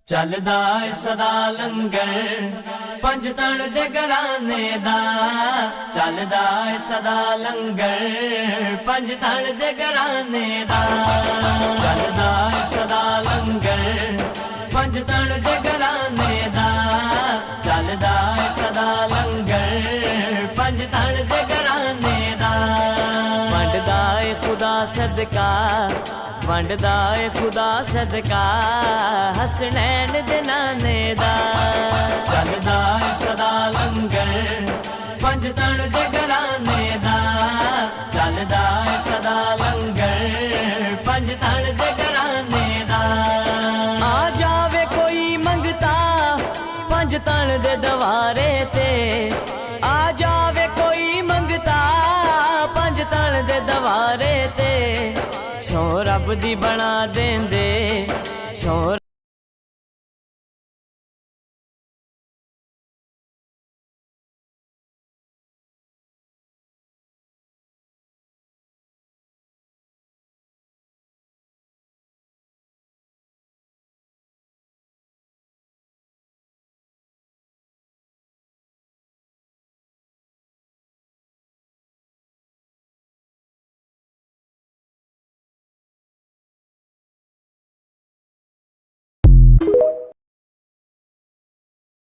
ਚੱਲਦਾ ਏ ਸਦਾ ਲੰਗਰ ਪੰਜ ਤਣ ਦੇ ਘਰਾਣੇ ਦਾ। ਚੱਲਦਾ ਏ ਸਦਾ ਲੰਗਰ ਪੰਜ ਤਣ ਦੇ ਘਰਾਣੇ ਦਾ। ਚੱਲਦਾ ਏ ਸਦਾ ਲੰਗਰ ਪੰਜ ਤਣ ਦੇ ਘਰਾਣੇ ਦਾ। ਚੱਲਦਾ ਏ ਸਦਾ ਲੰਗਰ ਪੰਜ ਤਣ ਦੇ ਘਰਾਣੇ ਦਾ। ਵੰਡਦਾ ਏ ਖੁਦਾ ਸਦਕਾ, ਵੰਡਦਾ ਏ ਖੁਦਾ ਸਦਕਾ ਹਸਨੈਨ ਦੇ ਨਾਨੇ ਦਾ। ਚੱਲਦਾ ਏ ਸਦਾ ਲੰਗਰ ਪੰਜ ਤਣ ਦੇ ਘਰਾਣੇ ਦਾ। ਚੱਲਦਾ ਏ ਸਦਾ ਲੰਗਰ ਪੰਜ ਤਣ ਦੇ ਘਰਾਣੇ ਦਾ। ਆ ਜਾਵੇ ਕੋਈ ਮੰਗਤਾ ਪੰਜ ਤਣ ਦੇ ਦਵਾਰੇ ਤੇ। ਆ ਜਾਵੇ ਕੋਈ ਮੰਗਤਾ ਪੰਜ ਤਣ ਦੇ ਦਵਾਰੇ ਤੇ। ਸੋ ਰੱਬ ਦੀ ਬਣਾ ਦੇਂਦੇ